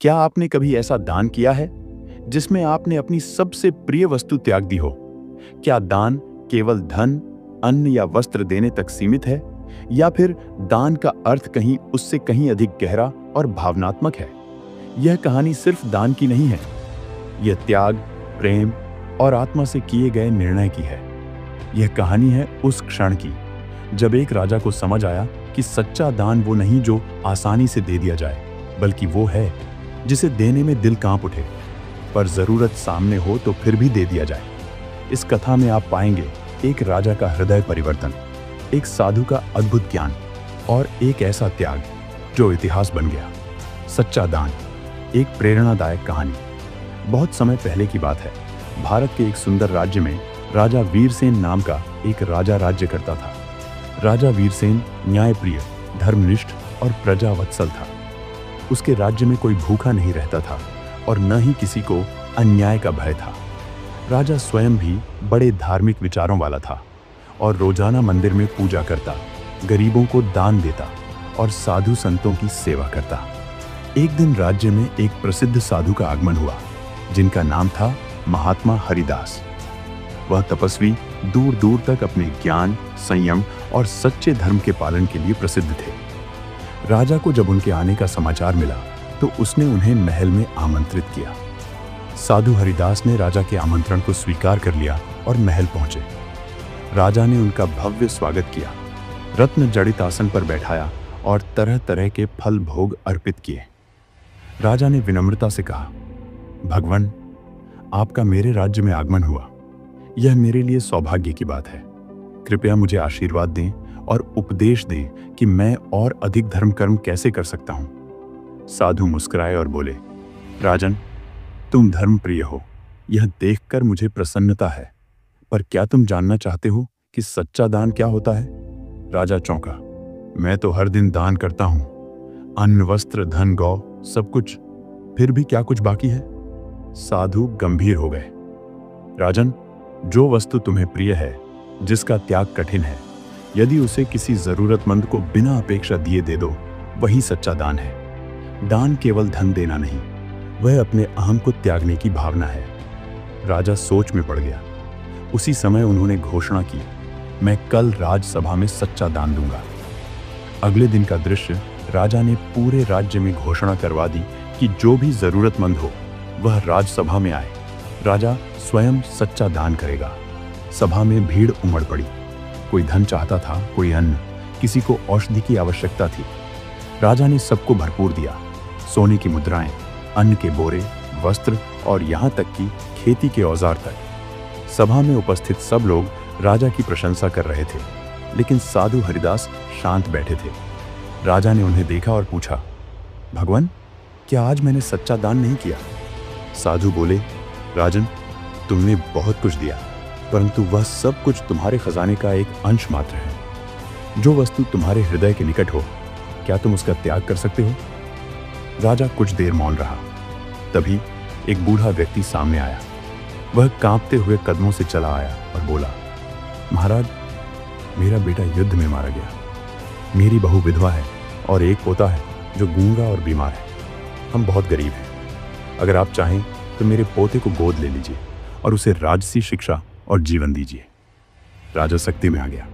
क्या आपने कभी ऐसा दान किया है जिसमें आपने अपनी सबसे प्रिय वस्तु त्याग दी हो? क्या दान केवल धन, अन्न या वस्त्र देने तक सीमित है, या फिर दान का अर्थ कहीं उससे कहीं अधिक गहरा और भावनात्मक है? यह कहानी सिर्फ दान की नहीं है। यह त्याग, प्रेम और आत्मा से किए गए निर्णय की है। यह कहानी है उस क्षण की जब एक राजा को समझ आया कि सच्चा दान वो नहीं जो आसानी से दे दिया जाए, बल्कि वो है जिसे देने में दिल कांप उठे, पर जरूरत सामने हो तो फिर भी दे दिया जाए। इस कथा में आप पाएंगे एक राजा का हृदय परिवर्तन, एक साधु का अद्भुत ज्ञान और एक ऐसा त्याग जो इतिहास बन गया। सच्चा दान, एक प्रेरणादायक कहानी। बहुत समय पहले की बात है। भारत के एक सुंदर राज्य में राजा वीरसेन नाम का एक राजा राज्य करता था। राजा वीरसेन न्यायप्रिय, धर्मनिष्ठ और प्रजावत्सल था। उसके राज्य में कोई भूखा नहीं रहता था और न ही किसी को अन्याय का भय था। राजा स्वयं भी बड़े धार्मिक विचारों वाला था और रोजाना मंदिर में पूजा करता, गरीबों को दान देता और साधु संतों की सेवा करता। एक दिन राज्य में एक प्रसिद्ध साधु का आगमन हुआ जिनका नाम था महात्मा हरिदास। वह तपस्वी दूर दूर तक अपने ज्ञान, संयम और सच्चे धर्म के पालन के लिए प्रसिद्ध थे। राजा को जब उनके आने का समाचार मिला तो उसने उन्हें महल में आमंत्रित किया। साधु हरिदास ने राजा के आमंत्रण को स्वीकार कर लिया और महल पहुंचे। राजा ने उनका भव्य स्वागत किया, रत्न जड़ित आसन पर बैठाया और तरह तरह के फल भोग अर्पित किए। राजा ने विनम्रता से कहा, भगवान, आपका मेरे राज्य में आगमन हुआ। यह मेरे लिए सौभाग्य की बात है। कृपया मुझे आशीर्वाद दें और उपदेश दें कि मैं और अधिक धर्म कर्म कैसे कर सकता हूं। साधु मुस्कुराए और बोले, राजन, तुम धर्म प्रिय हो, यह देखकर मुझे प्रसन्नता है, पर क्या तुम जानना चाहते हो कि सच्चा दान क्या होता है? राजा चौंका। मैं तो हर दिन दान करता हूं, अन्न, वस्त्र, धन, गौ, सब कुछ, फिर भी क्या कुछ बाकी है? साधु गंभीर हो गए। राजन, जो वस्तु तुम्हें प्रिय है, जिसका त्याग कठिन है, यदि उसे किसी जरूरतमंद को बिना अपेक्षा दिए दे दो, वही सच्चा दान है। दान केवल धन देना नहीं, वह अपने अहम को त्यागने की भावना है। राजा सोच में पड़ गया। उसी समय उन्होंने घोषणा की, मैं कल राजसभा में सच्चा दान दूंगा। अगले दिन का दृश्य, राजा ने पूरे राज्य में घोषणा करवा दी कि जो भी जरूरतमंद हो वह राजसभा में आए। राजा स्वयं सच्चा दान करेगा। सभा में भीड़ उमड़ पड़ी। कोई धन चाहता था, कोई अन्न, किसी को औषधि की आवश्यकता थी। राजा ने सबको भरपूर दिया, सोने की मुद्राएं, अन्न के बोरे, वस्त्र और यहाँ तक कि खेती के औजार तक। सभा में उपस्थित सब लोग राजा की प्रशंसा कर रहे थे, लेकिन साधु हरिदास शांत बैठे थे। राजा ने उन्हें देखा और पूछा, भगवान, क्या आज मैंने सच्चा दान नहीं किया? साधु बोले, राजन, तुमने बहुत कुछ दिया, परंतु वह सब कुछ तुम्हारे खजाने का एक अंश मात्र है। जो वस्तु तुम्हारे हृदय के निकट हो, क्या तुम उसका त्याग कर सकते हो? राजा कुछ देर मौन रहा। तभी एक बूढ़ा व्यक्ति सामने आया। वह कांपते हुए कदमों से चला आया और बोला, महाराज, मेरा बेटा युद्ध में मारा गया। मेरी बहू विधवा है और एक पोता है जो गूंगा और बीमार है। हम बहुत गरीब हैं। अगर आप चाहें तो मेरे पोते को गोद ले लीजिए और उसे राजसी शिक्षा और जीवन दीजिए। राजा सख्ती में आ गया।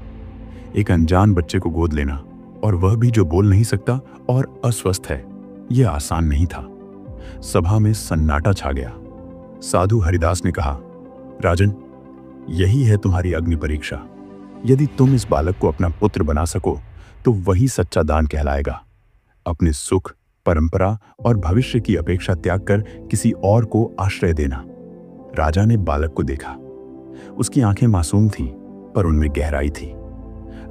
एक अनजान बच्चे को गोद लेना, और वह भी जो बोल नहीं सकता और अस्वस्थ है, यह आसान नहीं था। सभा में सन्नाटा छा गया। साधु हरिदास ने कहा, राजन, यही है तुम्हारी अग्नि परीक्षा। यदि तुम इस बालक को अपना पुत्र बना सको तो वही सच्चा दान कहलाएगा। अपने सुख, परंपरा और भविष्य की अपेक्षा त्याग कर किसी और को आश्रय देना। राजा ने बालक को देखा। उसकी आंखें मासूम थीं, पर उनमें गहराई थी।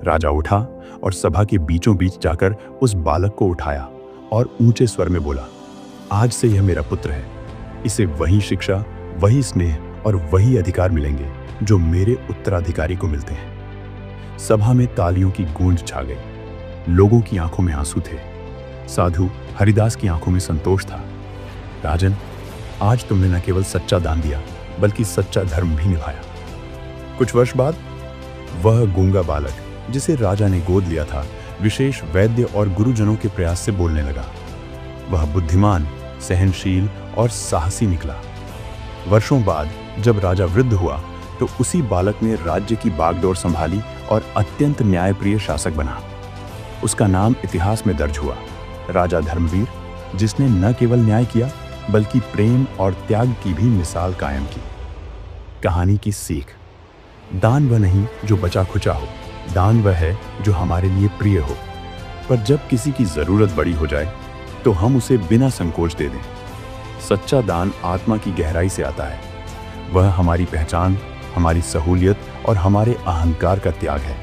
राजा उठा और सभा के बीचों बीच जाकर उस बालक को उठाया और ऊंचे स्वर में बोला, आज से यह मेरा पुत्र है। इसे वही शिक्षा, वही स्नेह और वही अधिकार मिलेंगे जो मेरे उत्तराधिकारी को मिलते हैं। सभा में तालियों की गूंज छा गई। लोगों की आंखों में आंसू थे। साधु हरिदास की आंखों में संतोष था। राजन, आज तुमने न केवल सच्चा दान दिया, बल्कि सच्चा धर्म भी निभाया। कुछ वर्ष बाद वह गूंगा बालक, जिसे राजा ने गोद लिया था, विशेष वैद्य और गुरुजनों के प्रयास से बोलने लगा। वह बुद्धिमान, सहनशील और साहसी निकला। वर्षों बाद जब राजा वृद्ध हुआ तो उसी बालक ने राज्य की बागडोर संभाली और अत्यंत न्यायप्रिय शासक बना। उसका नाम इतिहास में दर्ज हुआ, राजा धर्मवीर, जिसने न केवल न्याय किया बल्कि प्रेम और त्याग की भी मिसाल कायम की। कहानी की सीख: दान वह नहीं जो बचा खुचा हो, दान वह है जो हमारे लिए प्रिय हो। पर जब किसी की जरूरत बड़ी हो जाए तो हम उसे बिना संकोच दे दें। सच्चा दान आत्मा की गहराई से आता है। वह हमारी पहचान, हमारी सहूलियत और हमारे अहंकार का त्याग है।